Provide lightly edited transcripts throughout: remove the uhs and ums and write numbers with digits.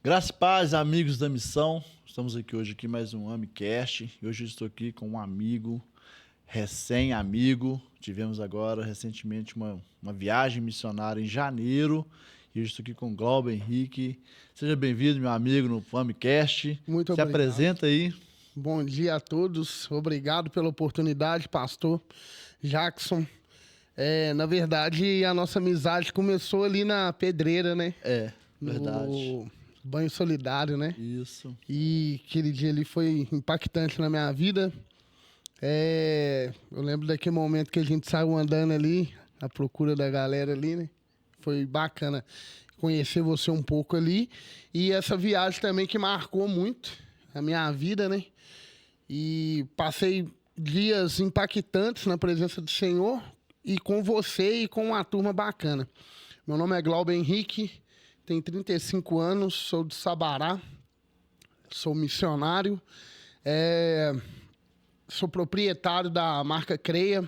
Graças e paz, amigos da missão. Estamos aqui hoje mais um AmiCast. E hoje eu estou aqui com um amigo, recém-amigo. Tivemos agora recentemente uma viagem missionária em janeiro. E hoje estou aqui com o Glauber Henrique. Seja bem-vindo, meu amigo, no AmiCast. Muito Se obrigado. apresenta aí. Bom dia a todos. Obrigado pela oportunidade, pastor Jackson. Na verdade, a nossa amizade começou ali na pedreira, né? Verdade. No banho solidário, né? Isso. E aquele dia ali foi impactante na minha vida. Eu lembro daquele momento que a gente saiu andando ali, à procura da galera ali, né? Foi bacana conhecer você um pouco ali. E essa viagem também que marcou muito a minha vida, né? E passei dias impactantes na presença do Senhor e com você e com uma turma bacana. Meu nome é Glauber Henrique, tenho 35 anos, sou de Sabará, sou missionário, sou proprietário da marca Creia,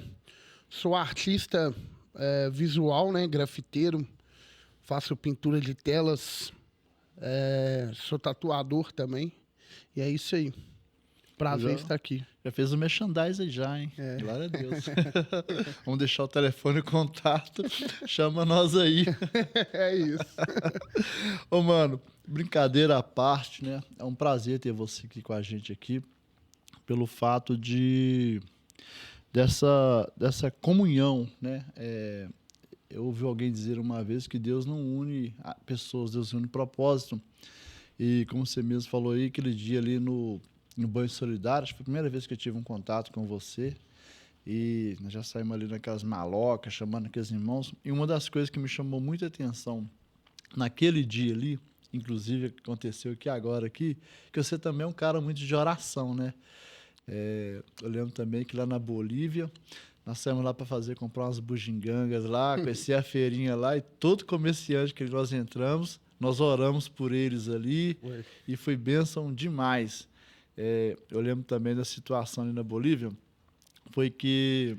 sou artista visual, né, grafiteiro, faço pintura de telas, sou tatuador também, e é isso aí. Prazer estar aqui. Já fez o merchandising já, hein? Glória a Deus. Vamos deixar o telefone e contato. Chama nós aí. É isso. Ô, mano, brincadeira à parte, né? É um prazer ter você aqui com a gente aqui, pelo fato dessa comunhão, né? Eu ouvi alguém dizer uma vez que Deus não une pessoas, Deus une propósito. E como você mesmo falou aí, aquele dia ali no banho solidário, acho que foi a primeira vez que eu tive um contato com você. E nós já saímos ali naquelas malocas, chamando aqueles irmãos. E uma das coisas que me chamou muita atenção naquele dia ali, inclusive aconteceu aqui agora, que você também é um cara muito de oração, né? Eu lembro também que lá na Bolívia, nós saímos lá para comprar umas bugigangas lá, conheci a feirinha lá, e todo comerciante que nós entramos, nós oramos por eles ali. Oi. E foi bênção demais. Eu lembro também da situação ali na Bolívia, foi que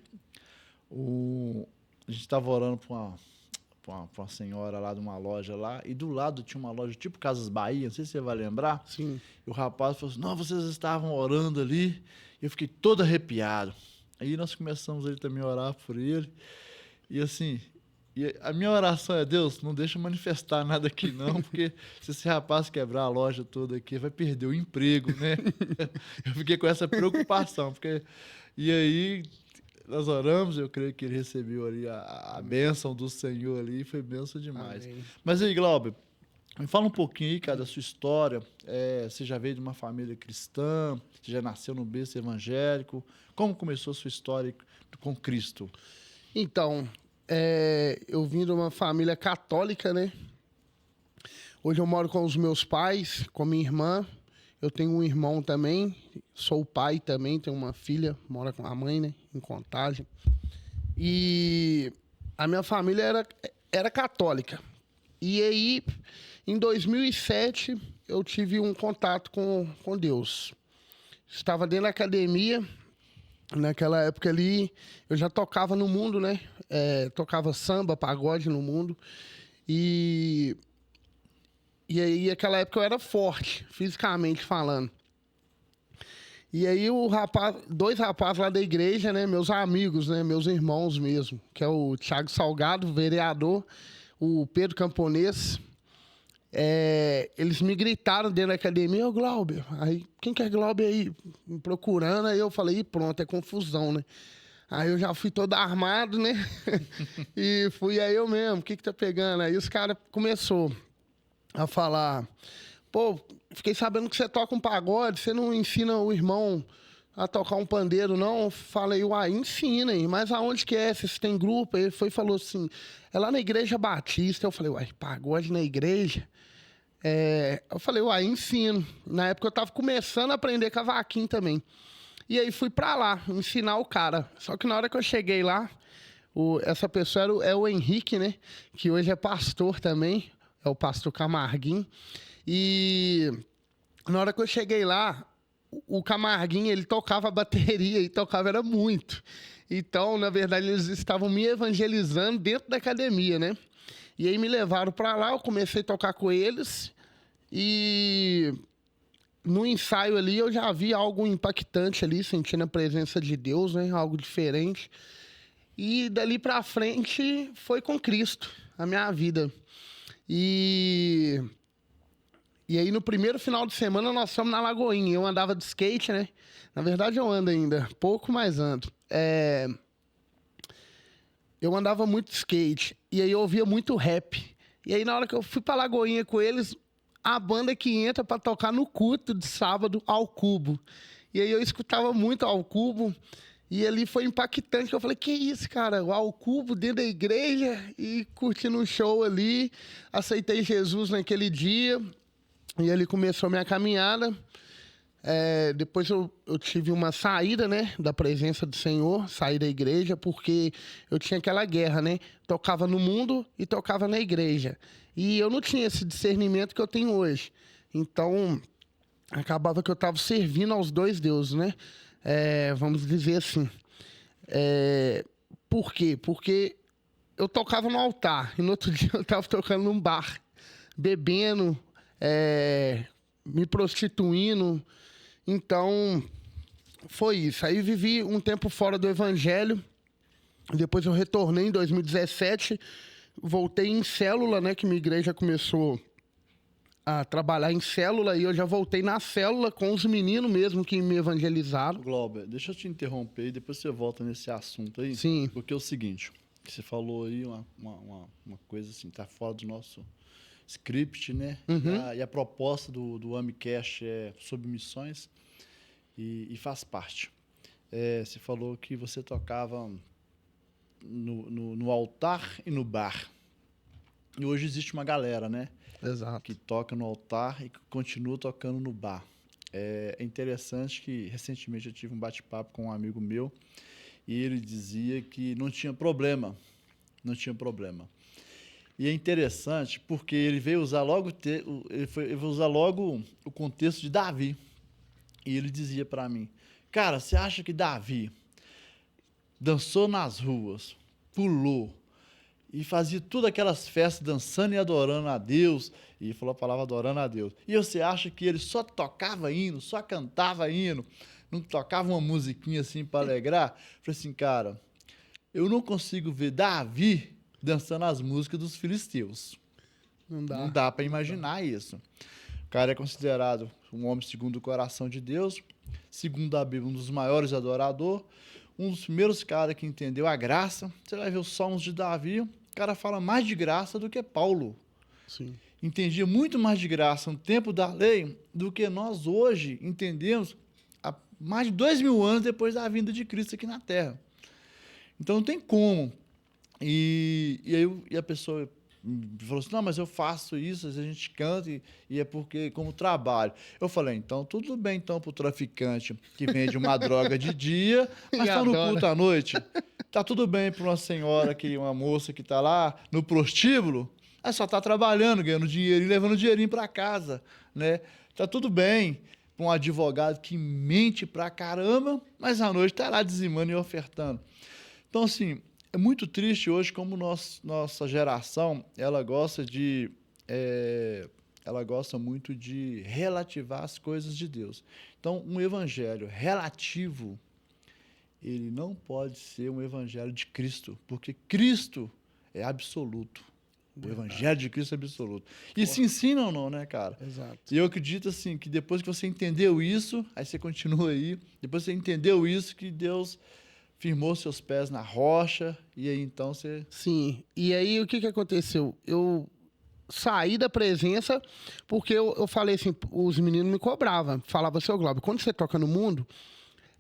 a gente estava orando para uma senhora lá de uma loja lá, e do lado tinha uma loja tipo Casas Bahia, não sei se você vai lembrar. Sim. E o rapaz falou assim, não, vocês estavam orando ali, e eu fiquei todo arrepiado. Aí nós começamos ali também a orar por ele, e assim, e a minha oração é, Deus, não deixa manifestar nada aqui não, porque se esse rapaz quebrar a loja toda aqui, vai perder o emprego, né? Eu fiquei com essa preocupação, porque... E aí, nós oramos, eu creio que ele recebeu ali a bênção do Senhor ali, e foi bênção demais. Amém. Mas aí, Glauber, me fala um pouquinho aí, cara, da sua história. Você já veio de uma família cristã, você já nasceu no berço evangélico. Como começou a sua história com Cristo? Então, eu vim de uma família católica, né? Hoje eu moro com os meus pais, com minha irmã. Eu tenho um irmão também, sou o pai também, tenho uma filha, mora com a mãe, né? Em Contagem. E a minha família era católica. E aí, em 2007, eu tive um contato com Deus. Estava dentro da academia. Naquela época ali, eu já tocava no mundo, né? Tocava samba, pagode no mundo. E aí, naquela época, eu era forte, fisicamente falando. E aí, dois rapazes lá da igreja, né? Meus amigos, né? Meus irmãos mesmo, que é o Thiago Salgado, vereador, o Pedro Camponês. Eles me gritaram dentro da academia, ô Glauber, aí, quem que é Glauber aí? Me procurando, aí eu falei, e pronto, é confusão, né? Aí eu já fui todo armado, né? E fui aí eu mesmo, o que tá pegando? Aí os caras começaram a falar, pô, fiquei sabendo que você toca um pagode, você não ensina o irmão a tocar um pandeiro, não? Falei, uai, ensina, hein? Mas aonde que é? Vocês têm grupo? Ele falou assim, é lá na Igreja Batista. Eu falei, uai, pagode na igreja? Eu falei, uai, ensino. Na época eu tava começando a aprender cavaquinho também. E aí fui pra lá, ensinar o cara. Só que na hora que eu cheguei lá, essa pessoa é o Henrique, né? Que hoje é pastor também, é o pastor Camarguinho. E na hora que eu cheguei lá, o Camarguinho, ele tocava bateria e tocava era muito. Então, na verdade, eles estavam me evangelizando dentro da academia, né? E aí me levaram pra lá, eu comecei a tocar com eles. E no ensaio ali eu já vi algo impactante ali, sentindo a presença de Deus, né? Algo diferente. E dali pra frente foi com Cristo, a minha vida. E aí no primeiro final de semana nós fomos na Lagoinha. Eu andava de skate, né? Na verdade eu ando ainda, pouco, mas ando. Eu andava muito de skate. E aí eu ouvia muito rap. E aí na hora que eu fui pra Lagoinha com eles, a banda que entra pra tocar no culto de sábado, Ao Cubo. E aí eu escutava muito Ao Cubo. E ali foi impactante, que eu falei, que isso, cara? O Ao Cubo dentro da igreja e curtindo um show ali. Aceitei Jesus naquele dia. E ali começou a minha caminhada. Depois eu tive uma saída, né, da presença do Senhor, saí da igreja, porque eu tinha aquela guerra, né? Tocava no mundo e tocava na igreja. E eu não tinha esse discernimento que eu tenho hoje. Então, acabava que eu estava servindo aos dois deuses, né? Vamos dizer assim. Por quê? Porque eu tocava no altar e no outro dia eu estava tocando num bar, bebendo, me prostituindo. Então, foi isso. Aí vivi um tempo fora do evangelho. Depois eu retornei em 2017, voltei em célula, né? Que minha igreja começou a trabalhar em célula e eu já voltei na célula com os meninos mesmo que me evangelizaram. Glauber, deixa eu te interromper e depois você volta nesse assunto aí. Sim. Porque é o seguinte, você falou aí uma coisa assim, tá fora do nosso script, né? Uhum. E a proposta do AmiCast é sobre missões e faz parte. Você falou que você tocava no altar e no bar. E hoje existe uma galera, né? Exato. Que toca no altar e que continua tocando no bar. É interessante que recentemente eu tive um bate-papo com um amigo meu e ele dizia que não tinha problema. Não tinha problema. E é interessante porque ele veio usar logo o contexto de Davi. E ele dizia para mim, cara, você acha que Davi dançou nas ruas, pulou e fazia todas aquelas festas dançando e adorando a Deus, e ele falou a palavra adorando a Deus, e você acha que ele só tocava hino, só cantava hino, não tocava uma musiquinha assim para alegrar? Eu falei assim, cara, eu não consigo ver Davi dançando as músicas dos filisteus. Não dá para imaginar isso. O cara é considerado um homem segundo o coração de Deus, segundo a Bíblia, um dos maiores adoradores, um dos primeiros caras que entendeu a graça. Você vai ver os Salmos de Davi, o cara fala mais de graça do que Paulo. Sim. Entendia muito mais de graça no tempo da lei do que nós hoje entendemos há mais de 2000 anos depois da vinda de Cristo aqui na Terra. Então não tem como. E a pessoa falou assim, não, mas eu faço isso, às vezes a gente canta e é porque como trabalho. Eu falei, então tudo bem então pro traficante que vende uma droga de dia, mas tá no culto à noite. Tá tudo bem para uma senhora, uma moça que tá lá no prostíbulo, ela só tá trabalhando, ganhando dinheiro e levando dinheirinho para casa, né? Tá tudo bem para um advogado que mente pra caramba, mas à noite tá lá dizimando e ofertando. Então, assim, é muito triste hoje como nossa geração, ela gosta muito de relativar as coisas de Deus. Então, um evangelho relativo, ele não pode ser um evangelho de Cristo, porque Cristo é absoluto. O evangelho de Cristo é absoluto. E se ensina ou não, né, cara? Exato. E eu acredito, assim, que depois que você entendeu isso, aí você continua aí, depois que você entendeu isso, que Deus firmou seus pés na rocha, e aí então você... Sim, e aí o que aconteceu? Eu saí da presença porque eu falei assim, os meninos me cobravam, falavam, seu Glauber, quando você toca no mundo,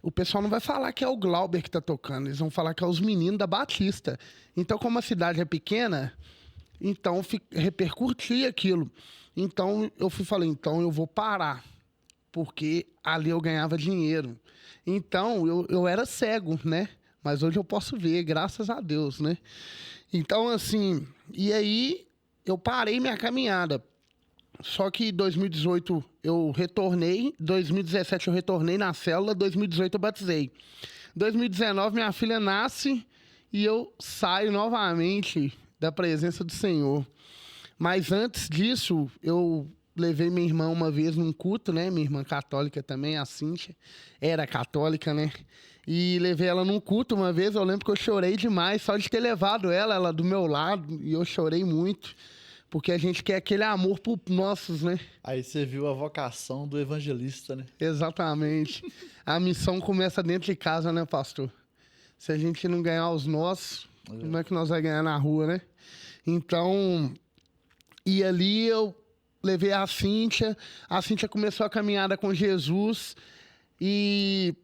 o pessoal não vai falar que é o Glauber que tá tocando, eles vão falar que é os meninos da Batista. Então, como a cidade é pequena, então repercutia aquilo. Então, falei, então eu vou parar, porque ali eu ganhava dinheiro. Então, eu era cego, né? Mas hoje eu posso ver, graças a Deus, né? Então, assim, e aí eu parei minha caminhada. Só que em 2018 eu retornei, 2017 eu retornei na célula, 2018 eu batizei. 2019 minha filha nasce e eu saio novamente da presença do Senhor. Mas antes disso, eu levei minha irmã uma vez num culto, né? Minha irmã católica também, a Cíntia, era católica, né? E levei ela num culto uma vez, eu lembro que eu chorei demais só de ter levado ela do meu lado, e eu chorei muito, porque a gente quer aquele amor por nossos, né? Aí você viu a vocação do evangelista, né? Exatamente. A missão começa dentro de casa, né, pastor? Se a gente não ganhar os nossos, como é que nós vamos ganhar na rua, né? Então, e ali eu levei a Cíntia começou a caminhada com Jesus, e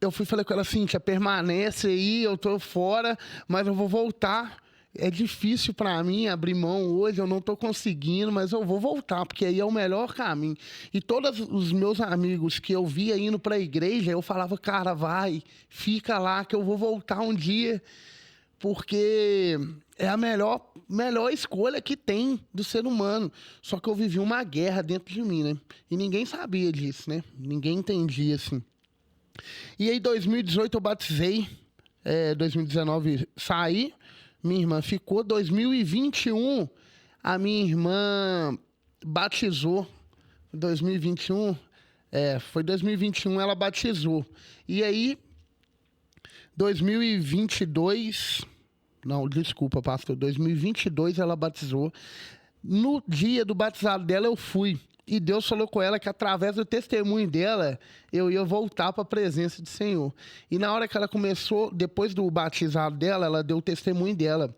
eu falei com ela, Cíntia, permanece aí, eu tô fora, mas eu vou voltar. É difícil para mim abrir mão hoje, eu não tô conseguindo, mas eu vou voltar, porque aí é o melhor caminho. E todos os meus amigos que eu via indo para a igreja, eu falava, cara, vai, fica lá, que eu vou voltar um dia, porque é a melhor escolha que tem do ser humano. Só que eu vivi uma guerra dentro de mim, né? E ninguém sabia disso, né? Ninguém entendia, assim. E aí, em 2018, eu batizei. 2019, saí. Minha irmã ficou. 2021, a minha irmã batizou. 2021, foi 2021 ela batizou. E aí, 2022... Não, desculpa, pastor. 2022 ela batizou. No dia do batizado dela, eu fui. E Deus falou com ela que através do testemunho dela, eu ia voltar para a presença do Senhor. E na hora que ela começou, depois do batizado dela, ela deu o testemunho dela.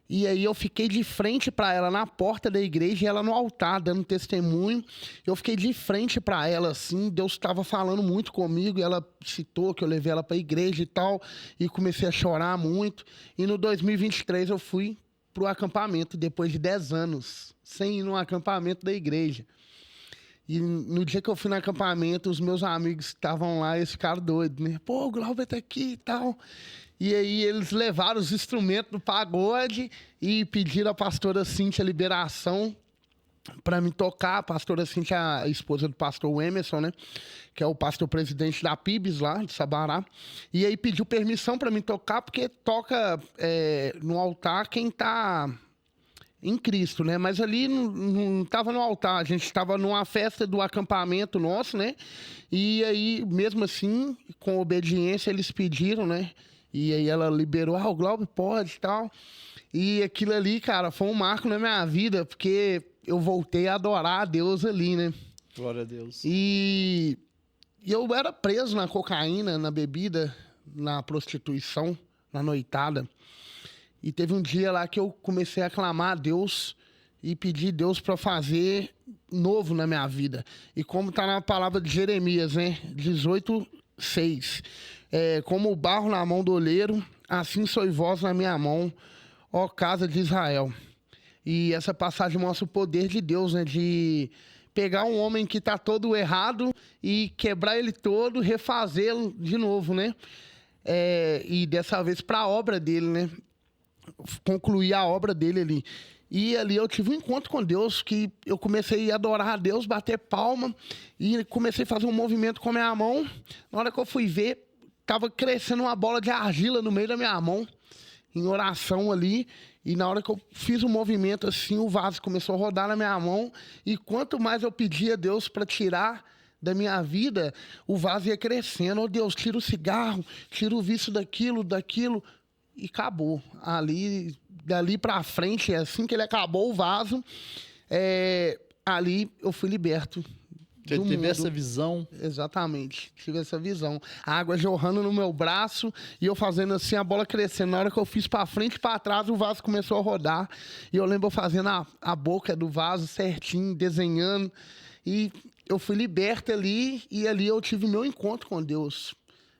E aí eu fiquei de frente para ela na porta da igreja e ela no altar dando testemunho. Eu fiquei de frente para ela assim, Deus estava falando muito comigo e ela citou que eu levei ela para a igreja e tal, e comecei a chorar muito. E no 2023 eu fui pro acampamento depois de 10 anos sem ir no acampamento da igreja. E no dia que eu fui no acampamento, os meus amigos que estavam lá, eles ficaram doidos, né? Pô, o Glauber tá aqui e tal. E aí eles levaram os instrumentos do pagode e pediram à pastora Cíntia liberação para me tocar. A pastora Cíntia, a esposa do pastor Emerson, né? Que é o pastor presidente da PIBS lá, de Sabará. E aí pediu permissão para me tocar, porque toca no altar quem tá em Cristo, né? Mas ali não estava no altar, a gente estava numa festa do acampamento nosso, né? E aí, mesmo assim, com obediência, eles pediram, né? E aí ela liberou, o Glauber pode e tal. E aquilo ali, cara, foi um marco na minha vida, porque eu voltei a adorar a Deus ali, né? Glória a Deus. E eu era preso na cocaína, na bebida, na prostituição, na noitada. E teve um dia lá que eu comecei a clamar a Deus e pedir a Deus para fazer novo na minha vida. E como está na palavra de Jeremias, né? 18:6. Como o barro na mão do oleiro, assim sois vós na minha mão, ó casa de Israel. E essa passagem mostra o poder de Deus, né? De pegar um homem que está todo errado e quebrar ele todo, refazê-lo de novo, né? E dessa vez para a obra dele, né? Concluir a obra dele ali. E ali eu tive um encontro com Deus, que eu comecei a adorar a Deus, bater palma, e comecei a fazer um movimento com a minha mão. Na hora que eu fui ver, estava crescendo uma bola de argila no meio da minha mão, em oração ali. E na hora que eu fiz um movimento assim, o vaso começou a rodar na minha mão. E quanto mais eu pedia a Deus para tirar da minha vida, o vaso ia crescendo. Oh, Deus, tira o cigarro, tira o vício daquilo. E acabou. Dali pra frente, assim que ele acabou o vaso, ali eu fui liberto. Você teve essa visão? Exatamente, tive essa visão. A água jorrando no meu braço e eu fazendo assim, a bola crescendo. Na hora que eu fiz pra frente e pra trás, o vaso começou a rodar. E eu lembro eu fazendo a boca do vaso certinho, desenhando. E eu fui liberto ali, e ali eu tive meu encontro com Deus.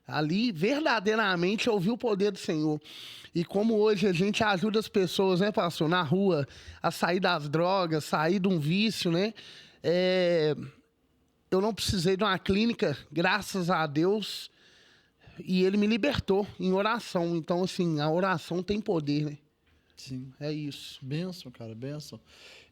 Ali, verdadeiramente, eu vi o poder do Senhor. E como hoje a gente ajuda as pessoas, né, pastor, na rua, a sair das drogas, sair de um vício, né? Eu não precisei de uma clínica, graças a Deus, e Ele me libertou em oração. Então, assim, a oração tem poder, né? Sim. É isso. Bênção, cara, bênção.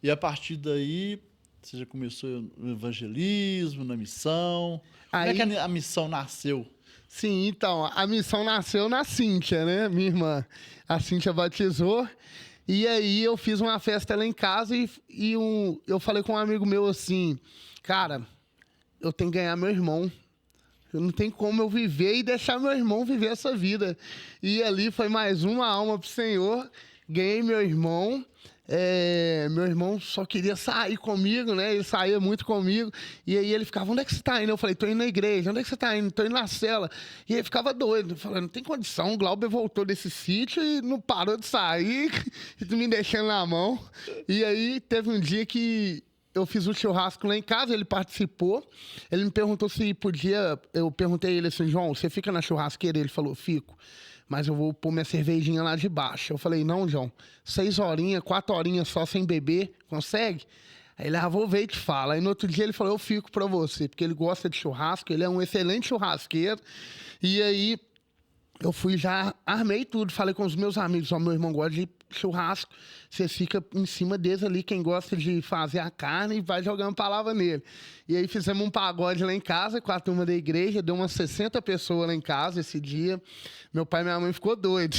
E a partir daí, você já começou no evangelismo, na missão. Como é que a missão nasceu? Sim, então, a missão nasceu na Cíntia, né? Minha irmã, a Cíntia batizou. E aí eu fiz uma festa lá em casa eu falei com um amigo meu assim, cara, eu tenho que ganhar meu irmão. Eu não tenho como eu viver e deixar meu irmão viver essa vida. E ali foi mais uma alma pro Senhor. Ganhei meu irmão. Meu irmão só queria sair comigo, né? Ele saía muito comigo. E aí ele ficava, onde é que você tá indo? Eu falei, tô indo na igreja. Onde é que você tá indo? Tô indo na cela. E ele ficava doido. Falando, não tem condição. O Glauber voltou desse sítio e não parou de sair. E me deixando na mão. E aí teve um dia que eu fiz um churrasco lá em casa, ele participou. Ele me perguntou se podia... Eu perguntei a ele assim, João, você fica na churrasqueira? Ele falou, fico. Mas eu vou pôr minha cervejinha lá de baixo. Eu falei, não, João, 6 horinhas, 4 horinhas só sem beber, consegue? Aí ele, vou ver e te fala. Aí no outro dia ele falou, eu fico pra você, porque ele gosta de churrasco, ele é um excelente churrasqueiro. E aí eu fui, já armei tudo, falei com os meus amigos, meu irmão gosta de churrasco, você fica em cima deles ali, quem gosta de fazer a carne, vai jogando palavra nele. E aí fizemos um pagode lá em casa, com a turma da igreja, deu umas 60 pessoas lá em casa esse dia. Meu pai e minha mãe ficou doido.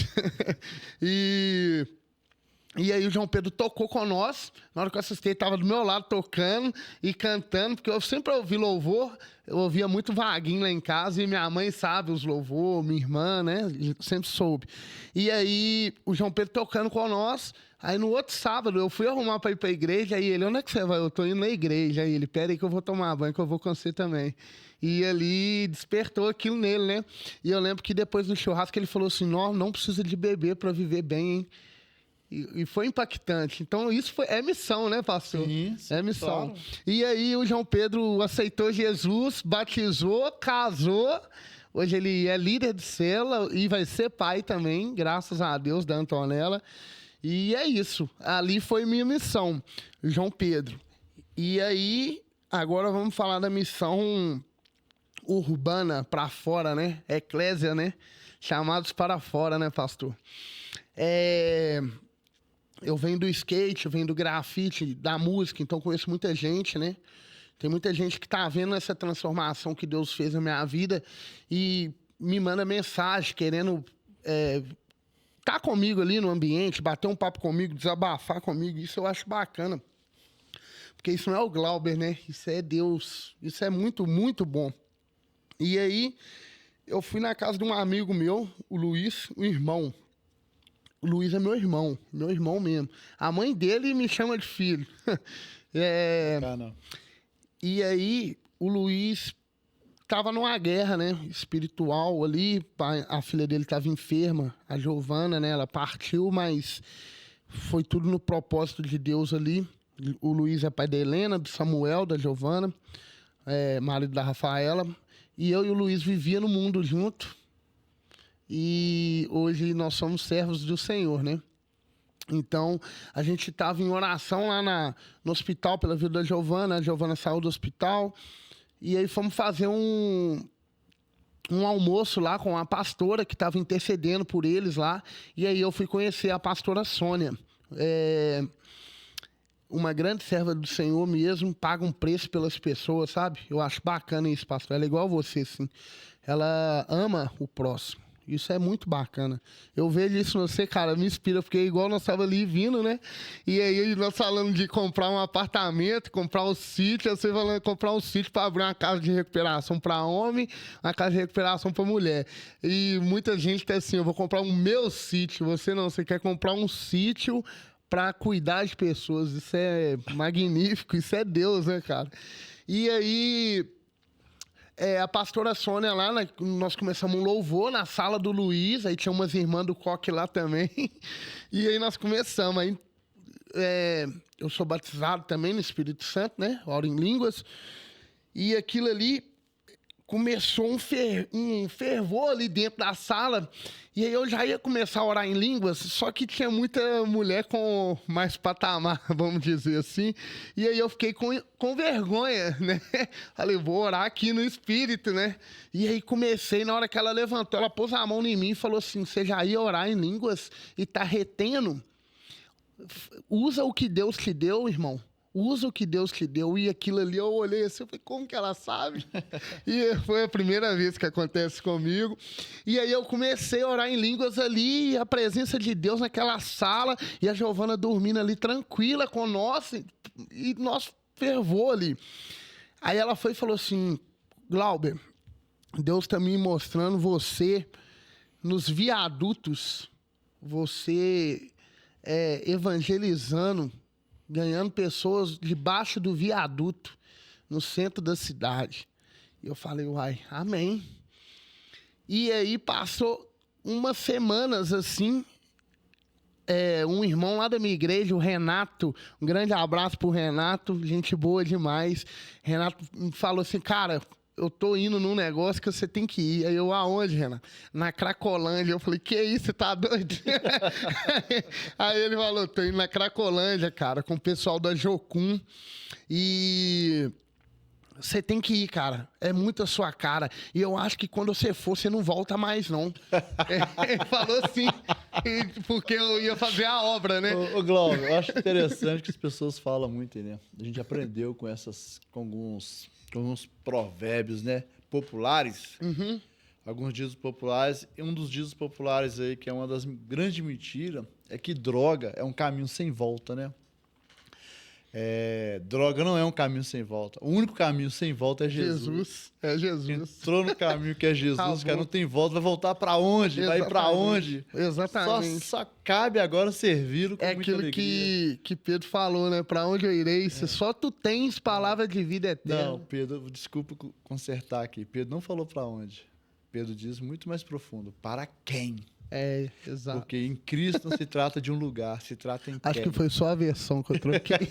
E aí o João Pedro tocou com nós, na hora que eu assisti, ele estava do meu lado tocando e cantando, porque eu sempre ouvi louvor, eu ouvia muito Vaguinho lá em casa, e minha mãe sabe os louvor, minha irmã, né, sempre soube. E aí o João Pedro tocando com nós, aí no outro sábado eu fui arrumar para ir para a igreja, aí ele, onde é que você vai? Eu tô indo na igreja, aí ele, pera aí que eu vou tomar banho, que eu vou com você também. E ali despertou aquilo nele, né, e eu lembro que depois do churrasco ele falou assim, não precisa de beber para viver bem, hein. E foi impactante. Então, isso é missão, né, pastor? Sim, é missão. claro. E aí, o João Pedro aceitou Jesus, batizou, casou. Hoje ele é líder de cela e vai ser pai também, graças a Deus, da Antonella. E é isso. Ali foi minha missão, João Pedro. E aí, agora vamos falar da missão urbana para fora, né? Eclésia, né? Chamados para fora, né, pastor? Eu venho do skate, eu venho do grafite, da música, então conheço muita gente, né? Tem muita gente que tá vendo essa transformação que Deus fez na minha vida e me manda mensagem querendo tá comigo ali no ambiente, bater um papo comigo, desabafar comigo. Isso eu acho bacana. Porque isso não é o Glauber, né? Isso é Deus. Isso é muito, muito bom. E aí, eu fui na casa de um amigo meu, o Luiz, o irmão. O Luiz é meu irmão mesmo. A mãe dele me chama de filho. E aí, o Luiz estava numa guerra, né, espiritual ali. A filha dele estava enferma, a Giovana, né, ela partiu, mas foi tudo no propósito de Deus ali. O Luiz é pai da Helena, do Samuel, da Giovana, marido da Rafaela. E eu e o Luiz vivia no mundo junto. E hoje nós somos servos do Senhor, né? Então, a gente estava em oração lá no hospital pela vida da Giovana. A Giovana saiu do hospital. E aí fomos fazer um almoço lá com a pastora que estava intercedendo por eles lá. E aí eu fui conhecer a pastora Sônia. Uma grande serva do Senhor mesmo, paga um preço pelas pessoas, sabe? Eu acho bacana isso, pastor. Ela é igual a você, assim. Ela ama o próximo. Isso é muito bacana. Eu vejo isso em você, cara, me inspira, porque igual nós estávamos ali vindo, né? E aí nós falando de comprar um apartamento, comprar um sítio, você falando de comprar um sítio para abrir uma casa de recuperação para homem, uma casa de recuperação para mulher. E muita gente tá assim, eu vou comprar o meu sítio. Você não, você quer comprar um sítio para cuidar de pessoas. Isso é magnífico, isso é Deus, né, cara? E aí... a pastora Sônia lá, nós começamos um louvor na sala do Luiz, aí tinha umas irmãs do Coque lá também, e aí nós começamos. Aí, eu sou batizado também no Espírito Santo, né? Oro em línguas, e aquilo ali começou um fervor ali dentro da sala, e aí eu já ia começar a orar em línguas, só que tinha muita mulher com mais patamar, vamos dizer assim, e aí eu fiquei com vergonha, né? Falei, vou orar aqui no Espírito, né? E aí comecei, na hora que ela levantou, ela pôs a mão em mim e falou assim, você já ia orar em línguas e tá retendo? Usa o que Deus te deu, irmão. usa o que Deus te deu. E aquilo ali eu olhei assim, eu falei, como que ela sabe? E foi a primeira vez que acontece comigo. E aí eu comecei a orar em línguas ali, e a presença de Deus naquela sala, e a Giovana dormindo ali tranquila com nós, e nós fervor ali. Aí ela foi e falou assim, Glauber, Deus tá me mostrando você nos viadutos, você evangelizando, ganhando pessoas debaixo do viaduto, no centro da cidade. E eu falei, uai, amém. E aí passou umas semanas assim, um irmão lá da minha igreja, o Renato, um grande abraço pro Renato, gente boa demais. Renato me falou assim, cara, eu tô indo num negócio que você tem que ir. Aí eu, aonde, Renato? Na Cracolândia. Eu falei, que isso, você tá doido? Aí ele falou, tô indo na Cracolândia, cara, com o pessoal da Jocum. E você tem que ir, cara. É muito a sua cara. E eu acho que quando você for, você não volta mais, não. Ele falou assim, porque eu ia fazer a obra, né? Ô Glauber, eu acho interessante que as pessoas falam muito aí, né? A gente aprendeu com alguns provérbios, né? Populares. Uhum. Alguns ditos populares. E um dos ditos populares aí, que é uma das grandes mentiras, é que droga é um caminho sem volta, né? Droga não é um caminho sem volta. O único caminho sem volta é Jesus. É Jesus. Entrou no caminho que é Jesus, cara, não tem volta. Vai voltar pra onde? Exatamente. Vai pra onde? Exatamente. Só cabe agora servir com muita aquilo alegria. que Pedro falou, né? Pra onde eu irei? Se só tu tens palavra de vida eterna. Não, Pedro, desculpa consertar aqui. Pedro não falou pra onde. Pedro diz muito mais profundo. Para quem? Exato. Porque em Cristo não se trata de um lugar, se trata em Acho quem. que foi só a versão que eu troquei.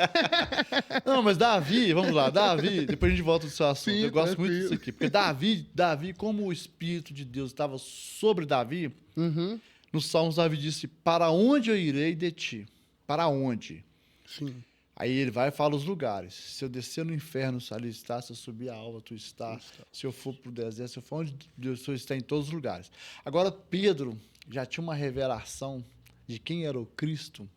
Não, mas Davi, vamos lá, Davi, depois a gente volta do seu assunto. Sim, eu gosto muito tranquilo. disso aqui. Porque Davi, como o Espírito de Deus estava sobre Davi, Uhum. nos Salmos Davi disse, para onde eu irei de ti? Para onde? Sim. Aí ele vai e fala os lugares. Se eu descer no inferno, ali está. Se eu subir a alva, tu está. Se eu for para o deserto, se eu for onde Deus está, em todos os lugares. Agora, Pedro já tinha uma revelação de quem era o Cristo,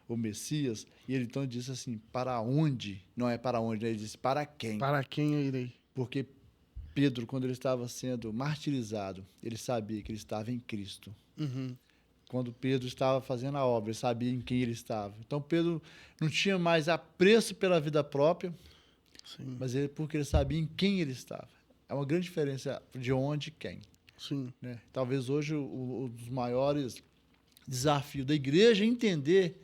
o Messias, e ele então disse assim, para onde? Não é para onde, ele disse para quem? Para quem eu irei? Porque Pedro, quando ele estava sendo martirizado, ele sabia que ele estava em Cristo. Uhum. Quando Pedro estava fazendo a obra, ele sabia em quem ele estava. Então, Pedro não tinha mais apreço pela vida própria, Sim. mas porque ele sabia em quem ele estava. É uma grande diferença de onde e quem. Sim. Né? Talvez hoje um dos maiores desafios da igreja é entender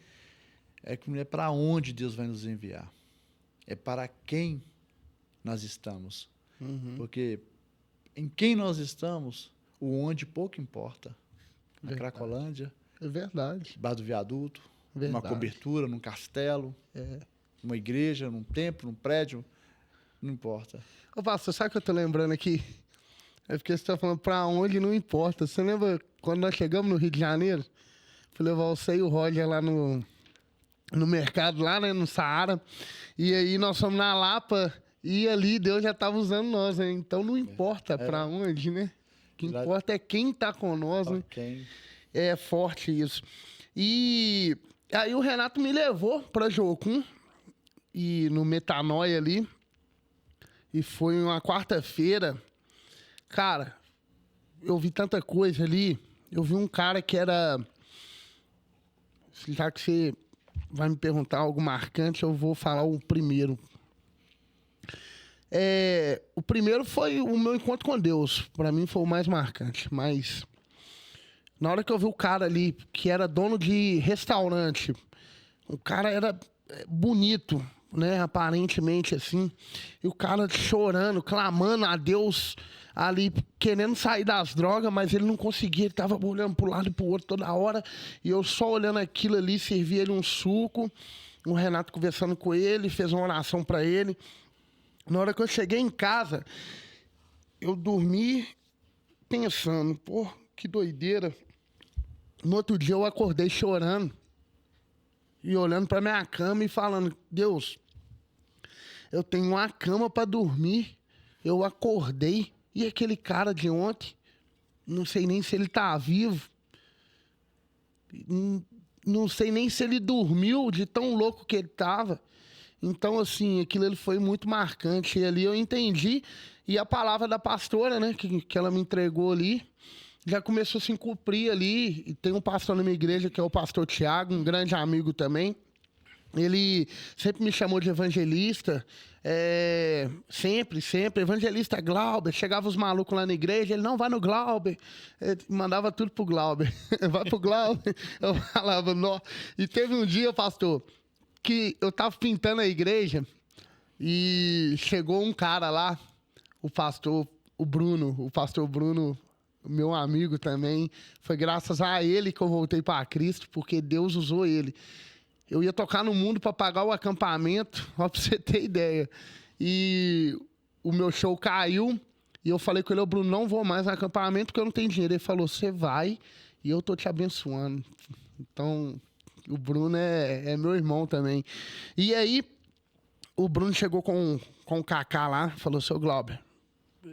que não é para onde Deus vai nos enviar, é para quem nós estamos. Uhum. Porque em quem nós estamos, o onde pouco importa. Na Verdade. Cracolândia, É verdade. debaixo do viaduto, Verdade. numa cobertura, num castelo, numa igreja, num templo, num prédio, não importa. Ô, pastor, sabe o que eu tô lembrando aqui? É porque você tá falando pra onde não importa. Você lembra quando nós chegamos no Rio de Janeiro? Fui levar você e o Roger lá no mercado, lá, né, no Saara. E aí nós fomos na Lapa e ali Deus já tava usando nós, né? Então não importa pra onde, né? O que importa é quem tá com nós, né? Quem? É forte isso. E aí o Renato me levou pra Jocum, e no Metanoia ali. E foi uma quarta-feira. Cara, eu vi tanta coisa ali. Eu vi um cara que era... Já que você vai me perguntar algo marcante, eu vou falar o primeiro. O primeiro foi o meu encontro com Deus. Pra mim foi o mais marcante. Mas na hora que eu vi o cara ali, que era dono de restaurante, o cara era bonito, né? Aparentemente assim. E o cara chorando, clamando a Deus ali, querendo sair das drogas, mas ele não conseguia. Ele tava olhando pro lado e pro outro toda hora. E eu só olhando aquilo ali, servi ele um suco. O Renato conversando com ele, fez uma oração pra ele. Na hora que eu cheguei em casa, eu dormi pensando, pô, que doideira. No outro dia eu acordei chorando e olhando pra minha cama e falando, Deus, eu tenho uma cama pra dormir. Eu acordei e aquele cara de ontem, não sei nem se ele tá vivo, não sei nem se ele dormiu de tão louco que ele tava. Então, assim, aquilo ali foi muito marcante. E ali eu entendi. E a palavra da pastora, né, que ela me entregou ali, já começou a se cumprir ali. E tem um pastor na minha igreja, que é o pastor Tiago, um grande amigo também. Ele sempre me chamou de evangelista, sempre, evangelista Glauber. Chegava os malucos lá na igreja, ele não vai no Glauber, mandava tudo pro Glauber, vai pro Glauber. Eu falava, não. E teve um dia, pastor, que eu tava pintando a igreja e chegou um cara lá, o pastor Bruno, meu amigo também. Foi graças a ele que eu voltei para Cristo, porque Deus usou ele. Eu ia tocar no mundo para pagar o acampamento, ó, pra você ter ideia. E o meu show caiu, e eu falei com ele, Bruno, não vou mais no acampamento porque eu não tenho dinheiro. Ele falou, você vai e eu tô te abençoando. Então, o Bruno é meu irmão também. E aí, o Bruno chegou com o Kaká lá, falou, seu Glauber,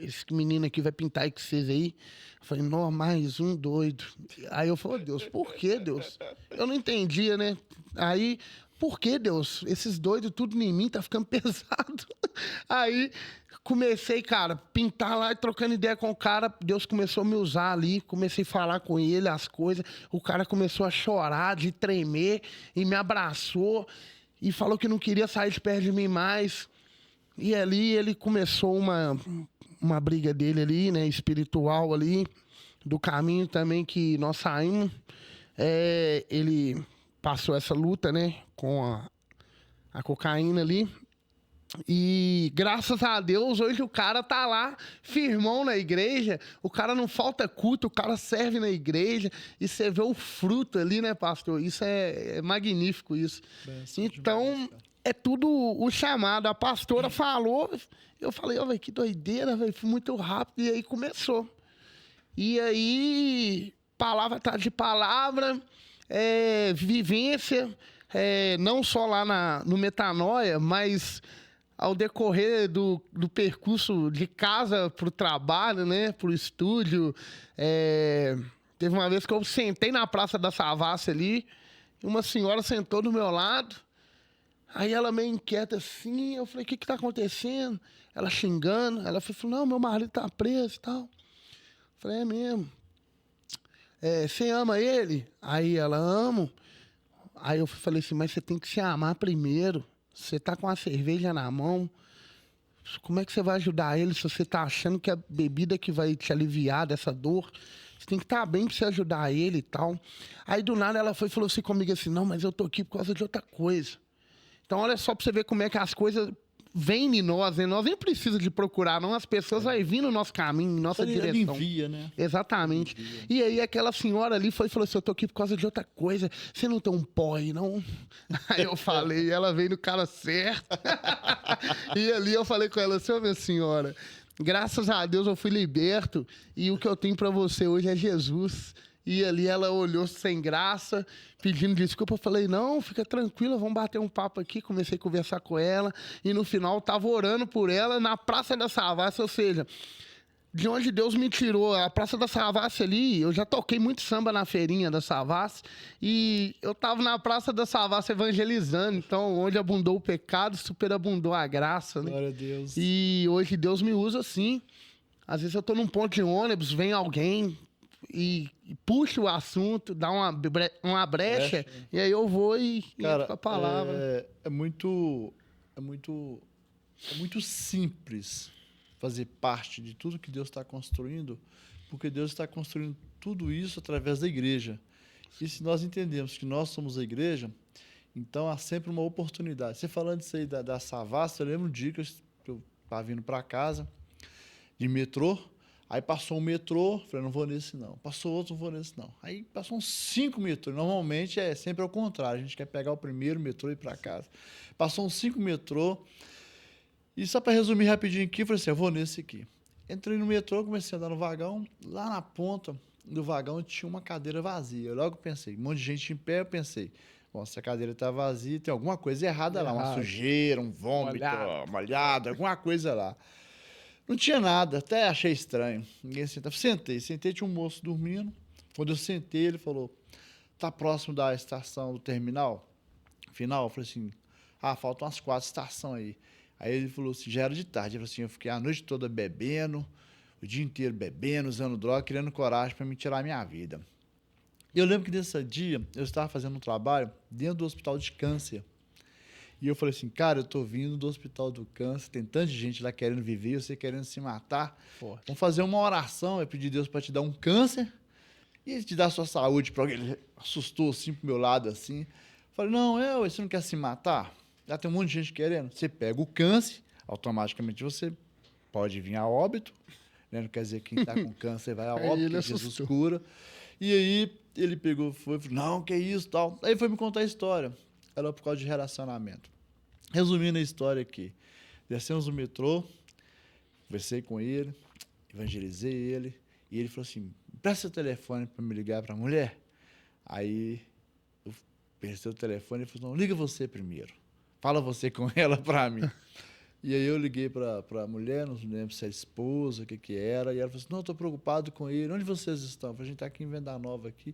esse menino aqui vai pintar aí com vocês aí. Eu falei, não, mais um doido. Aí eu falei, Deus, por que, Deus? Eu não entendia, né? Aí, por que, Deus? Esses doidos tudo em mim, tá ficando pesado. Aí, comecei, cara, pintar lá e trocando ideia com o cara. Deus começou a me usar ali, comecei a falar com ele as coisas. O cara começou a chorar, de tremer, e me abraçou. E falou que não queria sair de perto de mim mais. E ali ele começou uma briga dele ali, né, espiritual ali, do caminho também que nós saímos. Ele passou essa luta, né, com a cocaína ali. E graças a Deus, hoje o cara tá lá, firmão na igreja, o cara não falta culto, o cara serve na igreja, e você vê o fruto ali, né, pastor? Isso é magnífico, isso. Então, demais, é tudo o chamado. A pastora falou, eu falei, ó, velho, que doideira, velho, foi muito rápido, e aí começou. E aí, palavra atrás de palavra, vivência, não só lá no Metanoia, mas ao decorrer do percurso de casa para o trabalho, né, para o estúdio. Teve uma vez que eu sentei na Praça da Savassi ali, e uma senhora sentou do meu lado, aí ela meio inquieta assim, eu falei, o que está acontecendo? Ela xingando, ela falou, não, meu marido está preso e tal. Eu falei, é mesmo. Você ama ele? Aí ela, amo. Aí eu falei assim, mas você tem que se amar primeiro. Você tá com a cerveja na mão, como é que você vai ajudar ele se você tá achando que a bebida que vai te aliviar dessa dor? Você tem que estar bem pra você ajudar ele e tal. Aí do nada ela foi e falou assim comigo assim, não, mas eu tô aqui por causa de outra coisa. Então olha só pra você ver como é que as coisas vêm em nós, né? Nós nem precisamos de procurar, não. As pessoas vão vir no nosso caminho, em nossa direção. Ele envia, né? Exatamente. Envia. E aí aquela senhora ali foi e falou assim, eu tô aqui por causa de outra coisa. Você não tem um pó aí, não? Aí eu falei, ela veio no cara certo. E ali eu falei com ela, minha senhora, graças a Deus eu fui liberto e o que eu tenho pra você hoje é Jesus. E ali ela olhou sem graça, pedindo desculpa. Eu falei, não, fica tranquila, vamos bater um papo aqui. Comecei a conversar com ela. E no final, tava orando por ela na Praça da Savassi. Ou seja, de onde Deus me tirou. A Praça da Savassi ali, eu já toquei muito samba na feirinha da Savassi. E eu tava na Praça da Savassi evangelizando. Então, onde abundou o pecado, superabundou a graça, né? Glória a Deus. E hoje Deus me usa assim. Às vezes eu tô num ponto de ônibus, vem alguém e puxa o assunto, dá uma brecha, e aí eu vou e cara, com a palavra. É muito simples fazer parte de tudo que Deus está construindo, porque Deus está construindo tudo isso através da igreja. E se nós entendemos que nós somos a igreja, então há sempre uma oportunidade. Você falando disso aí da Savassi, eu lembro um dia que eu estava vindo para casa de metrô. Aí passou um metrô, falei, não vou nesse não. Passou outro, não vou nesse não. Aí passou uns 5 metrôs. Normalmente é sempre ao contrário, a gente quer pegar o primeiro metrô e ir para casa. Passou uns 5 metrô. E só para resumir rapidinho aqui, falei assim, eu vou nesse aqui. Entrei no metrô, comecei a andar no vagão. Lá na ponta do vagão tinha uma cadeira vazia. Eu logo pensei, um monte de gente em pé, eu pensei, bom, se a cadeira está vazia, tem alguma coisa errada lá. Uma sujeira, um vômito, molhado, alguma coisa lá. Não tinha nada, até achei estranho. Ninguém sentava. Sentei, tinha um moço dormindo. Quando eu sentei, ele falou, tá próximo da estação do terminal final? Eu falei assim, Ah, faltam umas 4 estações aí. Aí ele falou assim, já era de tarde. Ele falou assim, eu fiquei a noite toda bebendo, o dia inteiro bebendo, usando droga, criando coragem para me tirar a minha vida. E eu lembro que nesse dia, eu estava fazendo um trabalho dentro do hospital de câncer. E eu falei assim, cara, eu tô vindo do hospital do câncer, tem tanta gente lá querendo viver, você querendo se matar. Forte. Vamos fazer uma oração, é pedir Deus para te dar um câncer e te dar sua saúde. Para alguém. Ele assustou assim pro meu lado, assim. Falei, não, você não quer se matar? Já tem um monte de gente querendo. Você pega o câncer, automaticamente você pode vir a óbito, né? Não quer dizer que quem está com câncer vai a óbito, que Jesus cura. E aí ele pegou, falou, não, que isso, tal. Aí foi me contar a história. Era por causa de relacionamento. Resumindo a história aqui, descemos no metrô, conversei com ele, evangelizei ele, e ele falou assim, presta seu telefone para me ligar para a mulher. Aí eu prestei o telefone e ele falou, não, liga você primeiro, fala você com ela para mim. E aí eu liguei para a mulher, não lembro se era esposa, o que era, e ela falou assim, não, estou preocupado com ele, onde vocês estão? Eu falei, a gente está aqui em Venda Nova, aqui,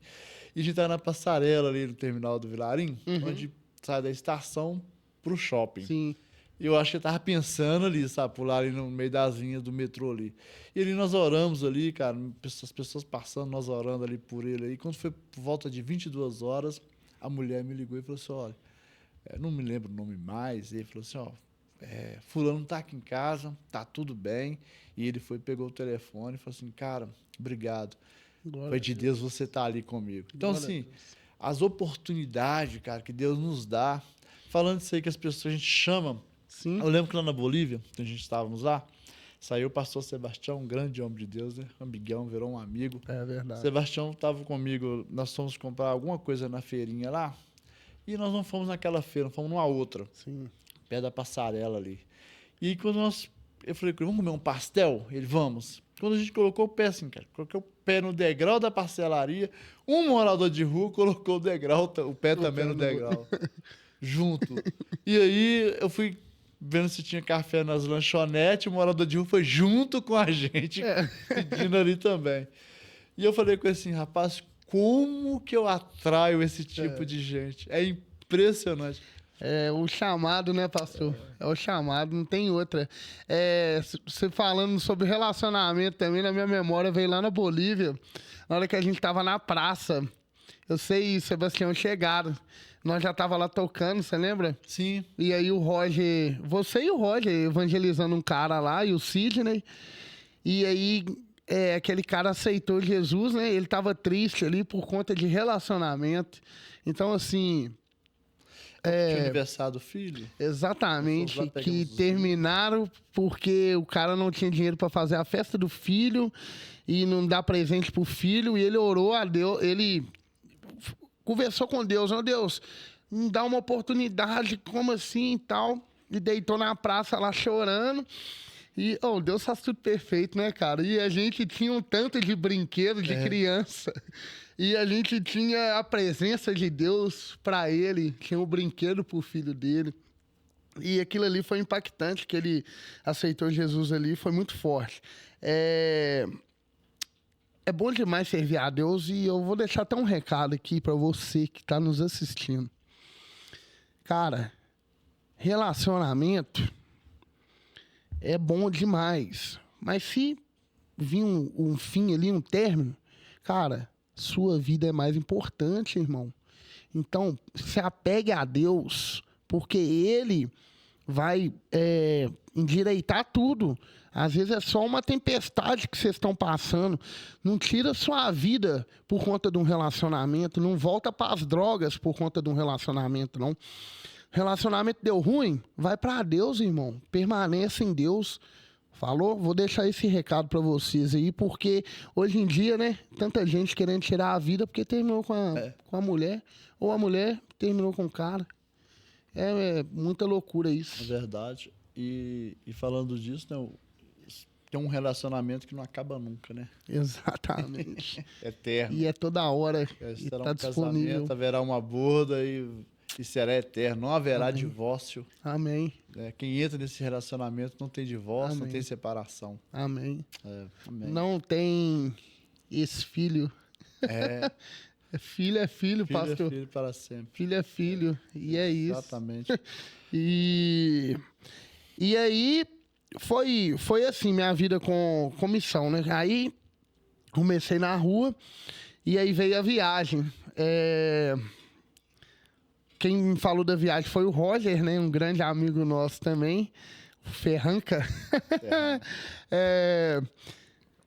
e a gente está na passarela ali no terminal do Vilarim, onde sai da estação pro shopping. Sim. E eu acho que ele tava pensando ali, sabe, pular ali no meio das linhas do metrô ali. E ali nós oramos ali, cara, as pessoas passando, nós orando ali por ele aí. Quando foi por volta de 22 horas, a mulher me ligou e falou assim, olha, não me lembro o nome mais, e ele falou assim, ó, fulano tá aqui em casa, tá tudo bem. E ele foi, pegou o telefone e falou assim, cara, obrigado. Foi de Deus você tá ali comigo. Então, assim, as oportunidades, cara, que Deus nos dá, falando isso aí que as pessoas, a gente chama. Sim. Eu lembro que lá na Bolívia, quando a gente estávamos lá, saiu o pastor Sebastião, um grande homem de Deus, né? Amigão, virou um amigo. É verdade. Sebastião estava comigo, nós fomos comprar alguma coisa na feirinha lá, e nós não fomos naquela feira, fomos numa outra, Sim. perto da passarela ali. E quando eu falei, vamos comer um pastel? Ele, vamos. Quando a gente colocou o pé assim, cara, coloquei o pé no degrau da pastelaria, um morador de rua colocou o degrau, o pé também no degrau, junto. E aí eu fui vendo se tinha café nas lanchonetes, o morador de rua foi junto com a gente, pedindo ali também. E eu falei com ele assim, rapaz, como que eu atraio esse tipo de gente? É impressionante. É o chamado, né, pastor? É o chamado, não tem outra. Você falando sobre relacionamento também, na minha memória, veio lá na Bolívia, na hora que a gente tava na praça. Eu sei, Sebastião, chegaram. Nós já tava lá tocando, você lembra? Sim. E aí o Roger, você e o Roger evangelizando um cara lá, e o Sidney. E aí aquele cara aceitou Jesus, né? Ele tava triste ali por conta de relacionamento. Então, assim... Tinha aniversário do filho? Exatamente, que terminaram porque o cara não tinha dinheiro para fazer a festa do filho e não dá presente pro filho, e ele orou a Deus, ele conversou com Deus, ó Deus, me dá uma oportunidade, como assim e tal, e deitou na praça lá chorando. E, Deus faz tudo perfeito, né, cara? E a gente tinha um tanto de brinquedo de criança. E a gente tinha a presença de Deus para ele, tinha um brinquedo pro filho dele. E aquilo ali foi impactante, que ele aceitou Jesus ali, foi muito forte. É bom demais servir a Deus, e eu vou deixar até um recado aqui para você que tá nos assistindo. Cara, relacionamento é bom demais, mas se vir um fim ali, um término, cara, sua vida é mais importante, irmão. Então, se apegue a Deus, porque Ele vai endireitar tudo. Às vezes é só uma tempestade que vocês estão passando. Não tira sua vida por conta de um relacionamento, não volta para as drogas por conta de um relacionamento, não. Relacionamento deu ruim? Vai para Deus, irmão. Permaneça em Deus. Falou? Vou deixar esse recado para vocês aí, porque hoje em dia, né, tanta gente querendo tirar a vida porque terminou com a mulher, ou a mulher terminou com o cara. É muita loucura isso. É verdade. E falando disso, né, tem um relacionamento que não acaba nunca, né? Exatamente. Eterno. E é toda hora. Será Tá um disponível. casamento, haverá uma boda e será eterno. Não haverá divórcio. Amém. Quem entra nesse relacionamento não tem divórcio, Amém. não tem separação. Amém. Amém. Não tem esse filho. Filho é filho, pastor. Filho é filho para sempre. Filho é filho. E é isso. Exatamente. E aí, foi assim, minha vida com missão, né? Aí, comecei na rua, e aí veio a viagem. Quem me falou da viagem foi o Roger, né? Um grande amigo nosso também, o Ferranca.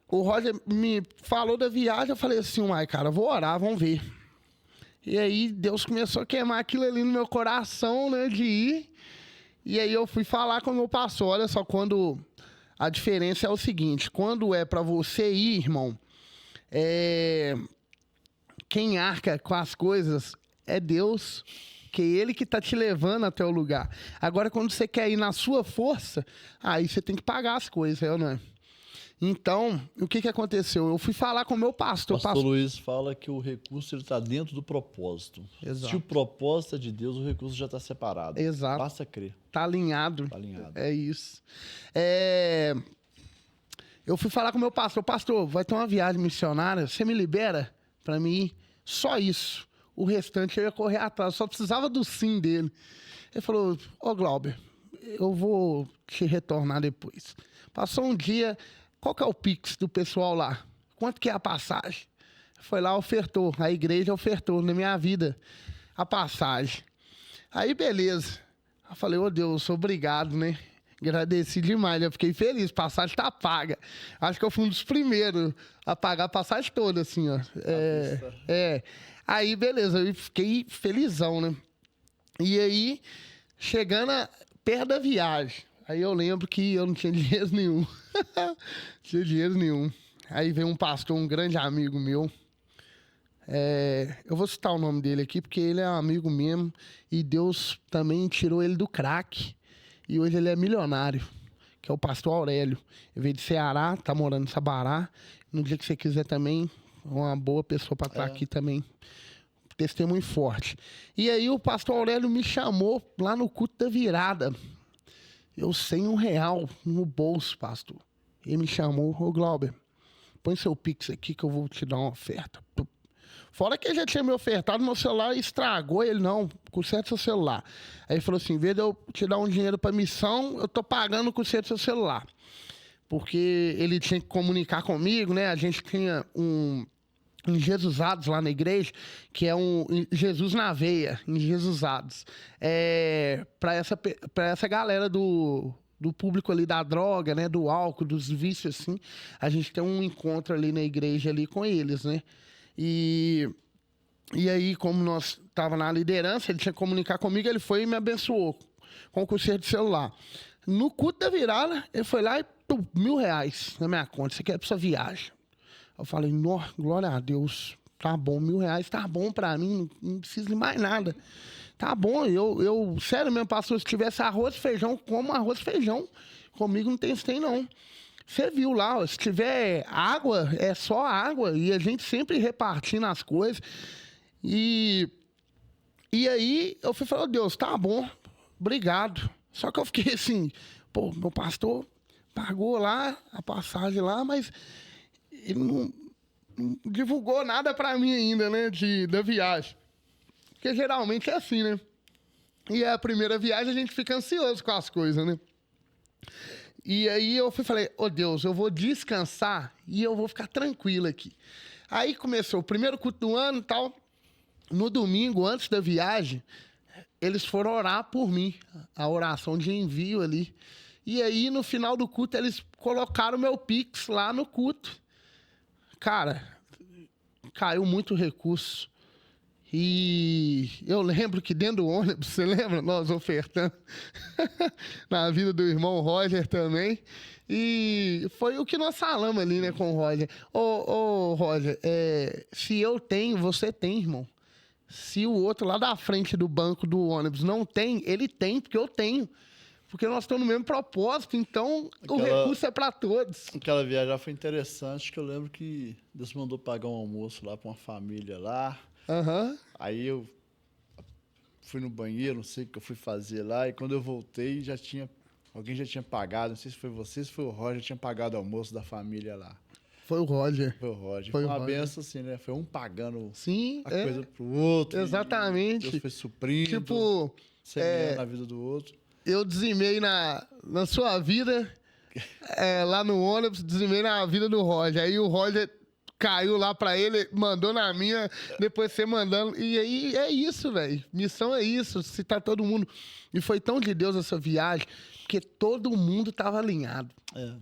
O Roger me falou da viagem, eu falei assim, uai, cara, vou orar, vamos ver. E aí, Deus começou a queimar aquilo ali no meu coração, né, de ir. E aí eu fui falar com o meu pastor, olha só, quando a diferença é o seguinte, quando é para você ir, irmão, quem arca com as coisas é Deus, que é Ele que tá te levando até o lugar. Agora, quando você quer ir na sua força, aí você tem que pagar as coisas, não é? Então, o que aconteceu? Eu fui falar com o meu pastor. Pastor Luiz fala que o recurso está dentro do propósito. Exato. Se o propósito é de Deus, o recurso já está separado. Exato. Basta crer. Tá alinhado. Tá alinhado. É isso. Eu fui falar com o meu pastor. Pastor, vai ter uma viagem missionária, você me libera para mim ir? Só isso. O restante eu ia correr atrás. Só precisava do sim dele. Ele falou, Glauber, eu vou te retornar depois. Passou um dia... Qual que é o Pix do pessoal lá? Quanto que é a passagem? Foi lá, ofertou. A igreja ofertou na minha vida a passagem. Aí, beleza. Eu falei, Deus, obrigado, né? Agradeci demais, eu fiquei feliz. Passagem tá paga. Acho que eu fui um dos primeiros a pagar a passagem toda, assim, ó. Aí, beleza, eu fiquei felizão, né? E aí, chegando perto da viagem, aí eu lembro que eu não tinha dinheiro nenhum. Tinha dinheiro nenhum. Aí veio um pastor, um grande amigo meu. Eu vou citar o nome dele aqui, porque ele é um amigo mesmo. E Deus também tirou ele do crack. E hoje ele é milionário, que é o pastor Aurélio. Ele veio de Ceará, tá morando em Sabará. No dia que você quiser também, uma boa pessoa para estar aqui também. Testemunho forte. E aí o pastor Aurélio me chamou lá no culto da virada. Eu sem R$1 no bolso, pastor. Ele me chamou, Glauber, põe seu Pix aqui que eu vou te dar uma oferta. Fora que ele já tinha me ofertado, meu celular estragou. Ele, não, conserta seu celular. Aí ele falou assim, em vez de eu te dar um dinheiro para missão, eu tô pagando o conserto seu celular. Porque ele tinha que comunicar comigo, né? A gente tinha um Jesusados lá na igreja, que é um Jesus na veia, em Jesusados. Para essa galera do público ali da droga, né, do álcool, dos vícios, assim, a gente tem um encontro ali na igreja ali com eles, né? E aí, como nós tava na liderança, ele tinha que comunicar comigo, ele foi e me abençoou com o conserto de celular. No culto da virada, ele foi lá e R$1.000 na minha conta, você quer pra sua viagem. Eu falei, glória a Deus, tá bom, R$1.000 tá bom pra mim, não preciso de mais nada. Tá bom, eu sério mesmo, pastor, se tivesse arroz e feijão, como arroz e feijão. Comigo não tem não. Você viu lá, ó, se tiver água, é só água, e a gente sempre repartindo as coisas. E aí eu fui falar, Deus, tá bom, obrigado. Só que eu fiquei assim, meu pastor pagou lá a passagem lá, mas ele não divulgou nada pra mim ainda, né, da viagem. Porque geralmente é assim, né? E a primeira viagem a gente fica ansioso com as coisas, né? E aí eu falei, Deus, eu vou descansar e eu vou ficar tranquilo aqui. Aí começou o primeiro culto do ano e tal. No domingo, antes da viagem, eles foram orar por mim. A oração de envio ali. E aí, no final do culto, eles colocaram meu Pix lá no culto. Cara, caiu muito recurso. E eu lembro que dentro do ônibus, você lembra? Nós ofertando na vida do irmão Roger também. E foi o que nós falamos ali, né, com o Roger. Roger, se eu tenho, você tem, irmão. Se o outro lá da frente do banco do ônibus não tem, ele tem, porque eu tenho. Porque nós estamos no mesmo propósito, então o recurso é para todos. Aquela viagem já foi interessante, que eu lembro que Deus mandou pagar um almoço lá para uma família lá. Uhum. Aí eu fui no banheiro, não sei o que eu fui fazer lá, e quando eu voltei, alguém já tinha pagado, não sei se foi você, se foi o Roger, já tinha pagado o almoço da família lá. Foi o Roger. Foi o Roger. Foi Foi o uma Roger. benção, assim, né? Foi um pagando Sim, a coisa pro outro. Exatamente. E Deus foi suprindo. Tipo, semeando na vida do outro. eu dizimei na sua vida, lá no ônibus, dizimei na vida do Roger. Aí o Roger caiu lá pra ele, mandou na minha, depois você mandando. E aí é isso, velho. Missão é isso, citar todo mundo. E foi tão de Deus essa viagem, porque todo mundo tava alinhado. É.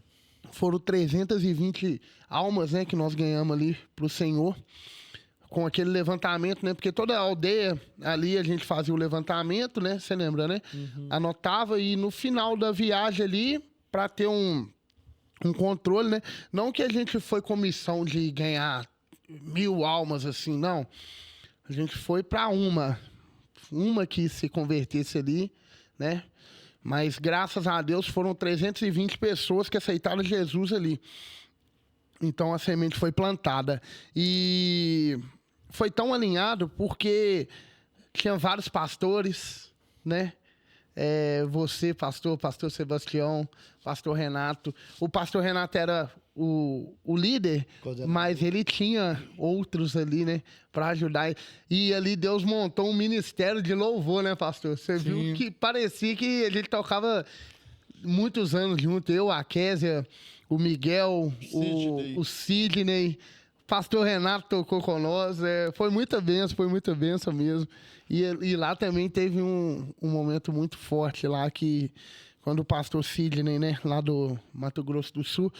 Foram 320 almas, né, que nós ganhamos ali pro Senhor, com aquele levantamento, né? Porque toda a aldeia ali a gente fazia o levantamento, né? Você lembra, né? Anotava e no final da viagem ali, para ter um controle, né? Não que a gente foi com missão de ganhar 1000 almas, assim, não. A gente foi para uma que se convertesse ali, né? Mas graças a Deus foram 320 pessoas que aceitaram Jesus ali. Então a semente foi plantada. E foi tão alinhado porque tinha vários pastores, né? Você, pastor Sebastião, pastor Renato. O pastor Renato era o líder, mas ele tinha outros ali, né? Para ajudar. E ali Deus montou um ministério de louvor, né, pastor? Você viu que parecia que a gente tocava muitos anos junto. Eu, a Késia, o Miguel, o Sidney, o pastor Renato tocou com nós. Foi muita bênção mesmo. E lá também teve um momento muito forte lá, que quando o pastor Sidney, né, lá do Mato Grosso do Sul,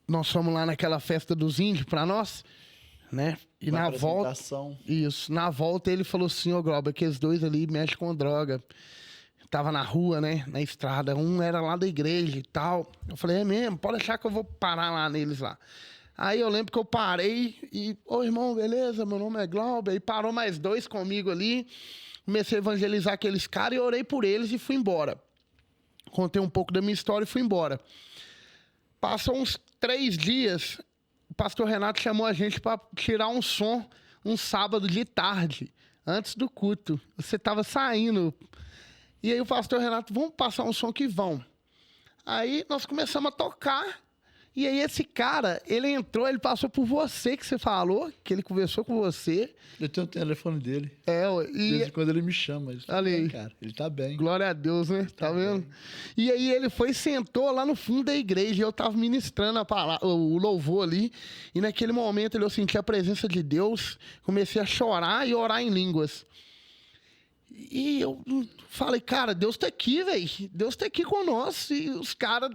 nós fomos lá naquela festa dos índios para nós, né? E na volta, na volta ele falou assim: ô Glauber, aqueles dois ali mexem com droga. Tava na rua, né, na estrada, um era lá da igreja e tal. Eu falei, é mesmo? Pode deixar que eu vou parar lá neles lá. Aí eu lembro que eu parei e, ô irmão, beleza, meu nome é Glauber. E parou mais dois comigo ali. Comecei a evangelizar aqueles caras e orei por eles e fui embora. Contei um pouco da minha história e fui embora. Passou uns 3 dias, o pastor Renato chamou a gente para tirar um som um sábado de tarde, antes do culto. Você tava saindo. E aí o pastor Renato, vamos passar um som que vão. Aí nós começamos a tocar. E aí esse cara, ele entrou, ele passou por você que você falou, que ele conversou com você. Eu tenho o telefone dele. E desde quando ele me chama. Ele tá bem, cara. Ele tá bem. Glória a Deus, né? Tá vendo? Bem. E aí ele foi e sentou lá no fundo da igreja. E eu tava ministrando a palavra, o louvor ali. E naquele momento eu senti a presença de Deus. Comecei a chorar e orar em línguas. E eu falei, cara, Deus tá aqui, velho. Deus tá aqui com nós. E os caras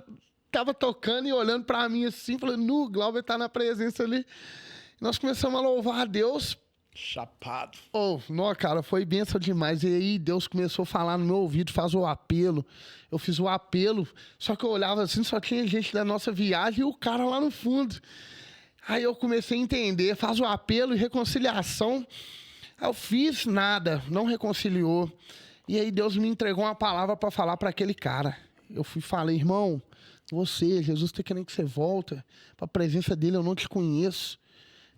estavam tocando e olhando pra mim assim, falando, o Glauber tá na presença ali. E nós começamos a louvar a Deus. Chapado. Não, cara, foi bênção demais. E aí Deus começou a falar no meu ouvido, faz o apelo. Eu fiz o apelo, só que eu olhava assim, só tinha gente da nossa viagem e o cara lá no fundo. Aí eu comecei a entender, faz o apelo e reconciliação. Eu fiz nada, não reconciliou. E aí Deus me entregou uma palavra para falar para aquele cara. Eu falei, irmão, Jesus está querendo que você volta para a presença dele, eu não te conheço.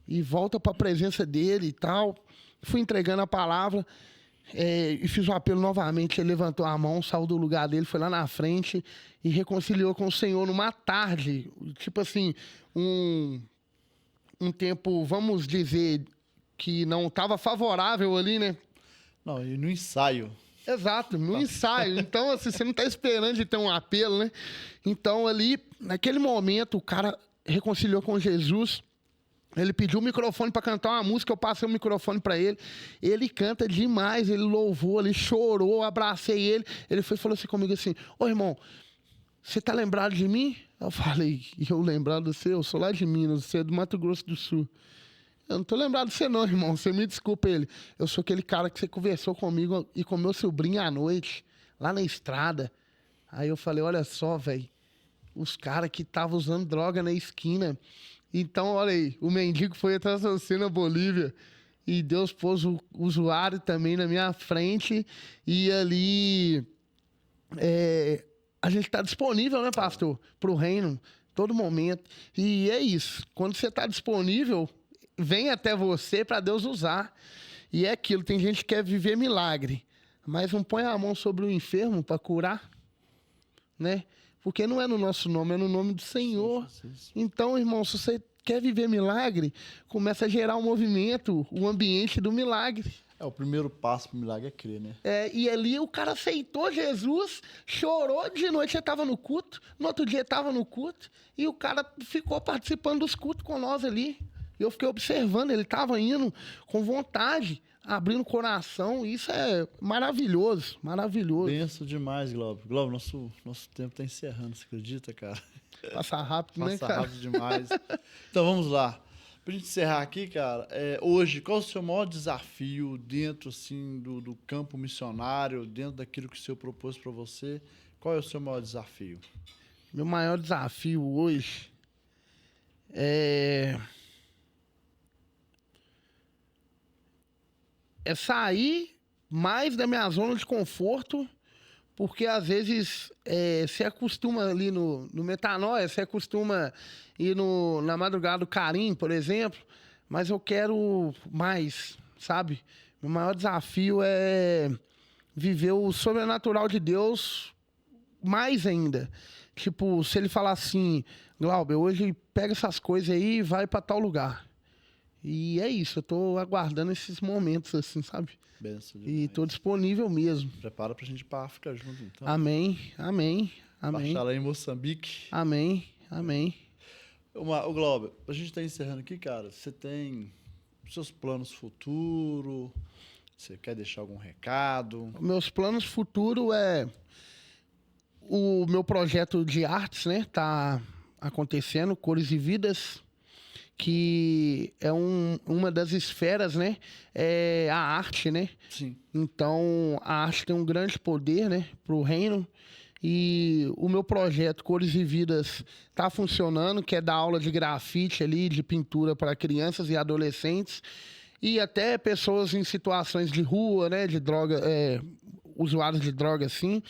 E volta para a presença dele e tal. Fui entregando a palavra e fiz o apelo novamente. Ele levantou a mão, saiu do lugar dele, foi lá na frente e reconciliou com o Senhor numa tarde. Tipo assim, um tempo, vamos dizer, que não estava favorável ali, né? Não, e no ensaio. Exato, no ensaio. Então, assim, você não está esperando de ter um apelo, né? Então, ali, naquele momento, o cara reconciliou com Jesus. Ele pediu o microfone para cantar uma música, eu passei o microfone para ele. Ele canta demais, ele louvou, ele chorou, abracei ele. Ele falou assim comigo assim, ô irmão, você tá lembrado de mim? Eu falei, eu lembrado de você? Eu sou lá de Minas, você é do Mato Grosso do Sul. Eu não tô lembrado de você não, irmão. Você me desculpa ele. Eu sou aquele cara que você conversou comigo e com meu sobrinho à noite, lá na estrada. Aí eu falei, olha só, velho. Os caras que estavam usando droga na esquina. Então, olha aí, o mendigo foi atrás de você na Bolívia. E Deus pôs o usuário também na minha frente. E ali a gente está disponível, né, pastor? Para o reino, todo momento. E é isso. Quando você está disponível, vem até você para Deus usar. E é aquilo, tem gente que quer viver milagre, mas não põe a mão sobre o enfermo para curar, né? Porque não é no nosso nome, é no nome do Senhor. Jesus. Então, irmão, se você quer viver milagre, começa a gerar um movimento, o ambiente do milagre. O primeiro passo pro milagre é crer, né? E ali o cara aceitou Jesus, chorou de noite, ele estava no culto, no outro dia estava no culto, e o cara ficou participando dos cultos com nós ali. Eu fiquei observando, ele estava indo com vontade, abrindo o coração, e isso é maravilhoso, maravilhoso. Benção demais, Glauber. Glauber, nosso tempo tá encerrando, você acredita, cara? Passa rápido, né, Passa cara? rápido demais. Então vamos lá. Pra gente encerrar aqui, cara, hoje, qual é o seu maior desafio dentro, assim, do campo missionário, dentro daquilo que o Senhor propôs para você? Qual é o seu maior desafio? Meu maior desafio hoje é sair mais da minha zona de conforto, porque às vezes você acostuma ali no Metanoia, você acostuma ir na madrugada do Carim, por exemplo, mas eu quero mais, sabe? Meu maior desafio é viver o sobrenatural de Deus mais ainda. Tipo, se ele falar assim, Glauber, hoje pega essas coisas aí e vai pra tal lugar. E é isso, eu tô aguardando esses momentos, assim, sabe? Benção E demais. tô disponível mesmo. Prepara pra gente ir pra África junto, então. Amém, amém, amém. Baixar lá em Moçambique. Amém, amém. O Glauber, a gente tá encerrando aqui, cara. Você tem seus planos futuros? Você quer deixar algum recado? Meus planos futuros é o meu projeto de artes, né? Tá acontecendo, Cores e Vidas, que é uma das esferas, né? É a arte, né? Sim. Então, a arte tem um grande poder, né? Pro reino. E o meu projeto Cores e Vidas tá funcionando, que é dar aula de grafite ali, de pintura para crianças e adolescentes. E até pessoas em situações de rua, né? De droga, usuários de droga, assim.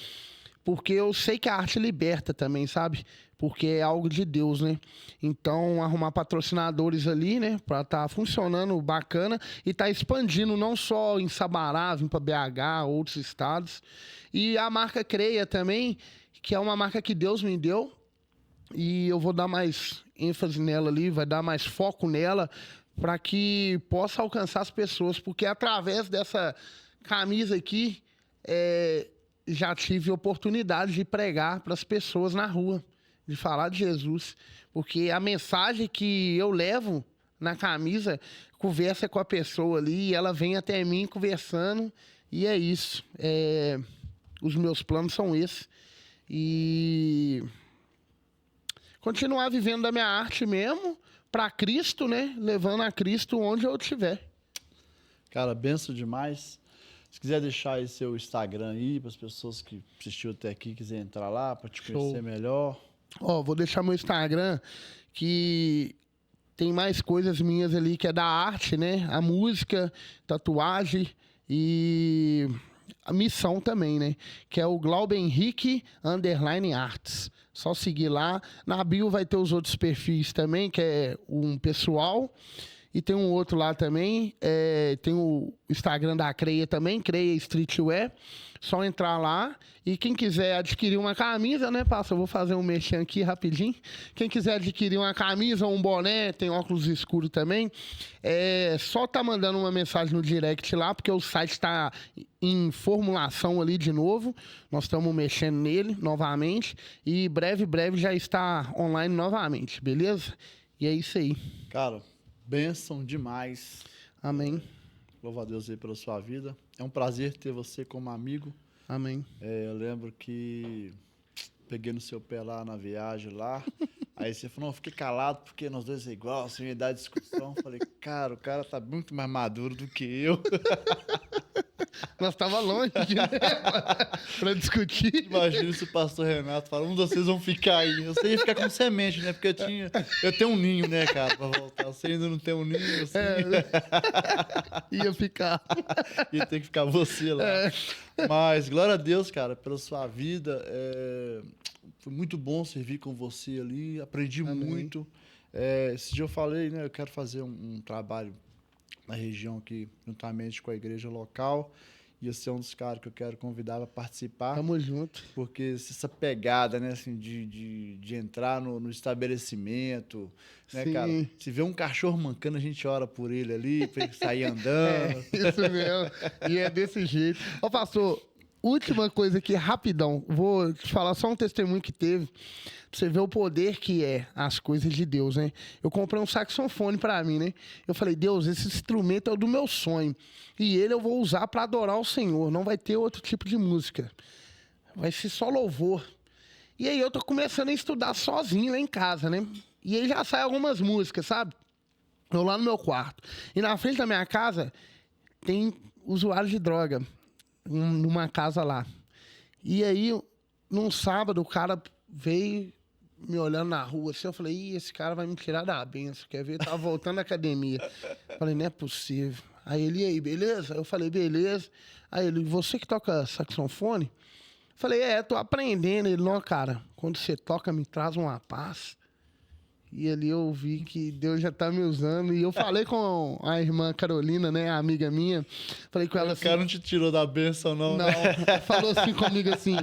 Porque eu sei que a arte liberta também, sabe? Porque é algo de Deus, né? Então, arrumar patrocinadores ali, né? Pra tá funcionando bacana e tá expandindo não só em Sabará, vir pra BH, outros estados. E a marca Creia também, que é uma marca que Deus me deu. E eu vou dar mais ênfase nela ali, vai dar mais foco nela, para que possa alcançar as pessoas. Porque através dessa camisa aqui, já tive oportunidade de pregar para as pessoas na rua, de falar de Jesus. Porque a mensagem que eu levo na camisa conversa com a pessoa ali, e ela vem até mim conversando, e é isso. Os meus planos são esses. E continuar vivendo da minha arte mesmo, para Cristo, né? Levando a Cristo onde eu estiver. Cara, benção demais. Se quiser deixar aí seu Instagram aí, para as pessoas que assistiram até aqui, quiser entrar lá para te conhecer melhor. Vou deixar meu Instagram, que tem mais coisas minhas ali, que é da arte, né? A música, tatuagem e a missão também, né? Que é o Glauber Henrique _Arts. Só seguir lá. Na bio vai ter os outros perfis também, que é um pessoal. E tem um outro lá também. Tem o Instagram da Creia também, Creia Streetwear. Só entrar lá. E quem quiser adquirir uma camisa, né, parça? Eu vou fazer um merchan aqui rapidinho. Quem quiser adquirir uma camisa, um boné, tem óculos escuros também. Só tá mandando uma mensagem no direct lá, porque o site está em formulação ali de novo. Nós estamos mexendo nele novamente. E breve já está online novamente, beleza? E é isso aí. Cara, bênção demais. Amém. Louva a Deus aí pela sua vida. É um prazer ter você como amigo. Amém. Eu lembro que peguei no seu pé lá na viagem lá. Aí você falou, não, fiquei calado porque nós dois é igual, assim, ia dar discussão. Falei, cara, o cara tá muito mais maduro do que eu. Nós tava longe, né? Pra discutir. Imagina se o pastor Renato fala, um de vocês vão ficar aí. Eu sei ia ficar com semente, né? Porque eu tenho um ninho, né, cara, pra voltar. Você ainda não tem um ninho, assim. Ia ficar. Ia ter que ficar você lá. Mas, glória a Deus, cara, pela sua vida. Foi muito bom servir com você ali. Aprendi muito. Esse dia eu falei, né? Eu quero fazer um trabalho na região aqui, juntamente com a igreja local. E você é um dos caras que eu quero convidar para participar. Tamo junto. Porque essa pegada, né, assim, de entrar no estabelecimento, né, Sim. cara? Se vê um cachorro mancando, a gente ora por ele ali, pra ele sair É, andando. isso mesmo. E é desse jeito. Ô, pastor, última coisa aqui, rapidão. Vou te falar só um testemunho que teve. Pra você ver o poder que é as coisas de Deus, né? Eu comprei um saxofone pra mim, né? Eu falei, Deus, esse instrumento é o do meu sonho. E ele eu vou usar pra adorar o Senhor. Não vai ter outro tipo de música. Vai ser só louvor. E aí eu tô começando a estudar sozinho lá em casa, né? E aí já saem algumas músicas, sabe? Eu lá no meu quarto. E na frente da minha casa tem usuário de droga. Numa casa lá. E aí, num sábado, o cara veio me olhando na rua assim. Eu falei, ih, esse cara vai me tirar da benção. Quer ver? Eu tava voltando da academia. Falei, não é possível. Aí ele, e aí, beleza? Eu falei, beleza. Aí ele, você que toca saxofone? Falei, tô aprendendo. Ele, não, cara, quando você toca, me traz uma paz. E ali eu vi que Deus já tá me usando. E eu falei com a irmã Carolina, né, a amiga minha. Falei com ela O assim... cara não te tirou da bênção, não, Não, né? falou assim comigo assim.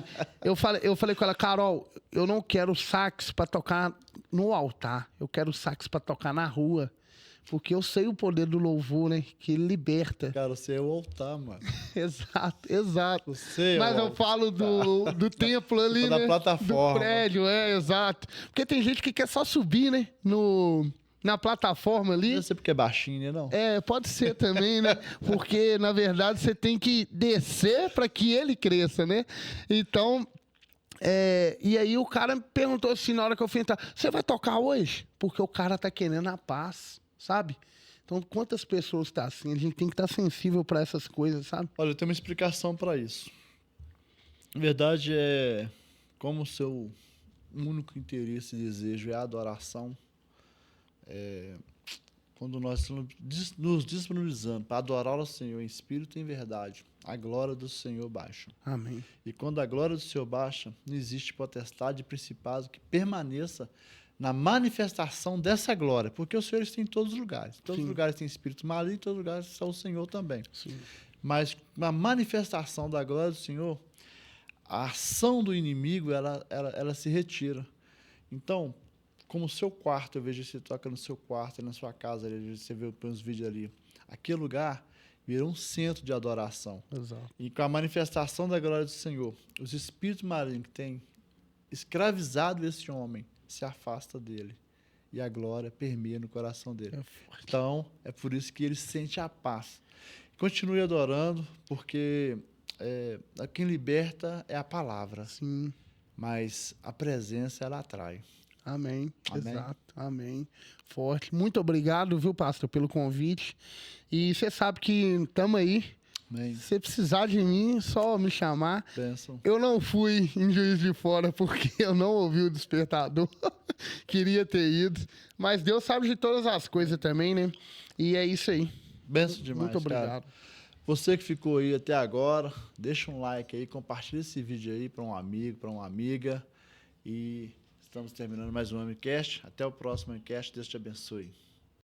Eu falei com ela, Carol, eu não quero sax pra tocar no altar. Eu quero sax pra tocar na rua. Porque eu sei o poder do louvor, né? Que ele liberta. Cara, você é o altar, mano. Exato, exato. Você é Mas o eu falo do templo ali, da né? plataforma. Do prédio, exato. Porque tem gente que quer só subir, né? Na plataforma ali. Não sei porque é baixinho, né, não? Pode ser também, né? Porque, na verdade, você tem que descer para que ele cresça, né? Então, e aí o cara perguntou assim, na hora que eu fui entrar, você vai tocar hoje? Porque o cara tá querendo a paz, sabe? Então, quantas pessoas tá assim? A gente tem que estar sensível para essas coisas, sabe? Olha, eu tenho uma explicação para isso. Na verdade, como o seu único interesse e desejo é a adoração, quando nós estamos nos disponibilizando para adorar o Senhor em espírito e em verdade, a glória do Senhor baixa. Amém. E quando a glória do Senhor baixa, não existe potestade e principado que permaneça na manifestação dessa glória, porque o Senhor está em todos os lugares. Em todos os lugares tem espírito maligno, em todos os lugares está o Senhor também. Sim. Mas na manifestação da glória do Senhor, a ação do inimigo, ela se retira. Então, como o seu quarto, eu vejo você toca no seu quarto, na sua casa, você vê uns vídeos ali, aquele lugar virou um centro de adoração. Exato. E com a manifestação da glória do Senhor, os espíritos malignos que têm escravizado esse homem se afasta dele. E a glória permeia no coração dele. Então, é por isso que ele sente a paz. Continue adorando, porque quem liberta é a palavra. Sim. Mas a presença, ela atrai. Amém. Amém. Exato. Amém. Forte. Muito obrigado, viu, pastor, pelo convite. E você sabe que estamos aí. Amém. Se você precisar de mim, só me chamar. Bênção. Eu não fui em Juiz de Fora porque eu não ouvi o despertador. Queria ter ido. Mas Deus sabe de todas as coisas também, né? E é isso aí. Benção demais, Muito obrigado. cara. Você que ficou aí até agora, deixa um like aí, compartilha esse vídeo aí para um amigo, para uma amiga. E estamos terminando mais um Amicast. Até o próximo Amicast. Deus te abençoe.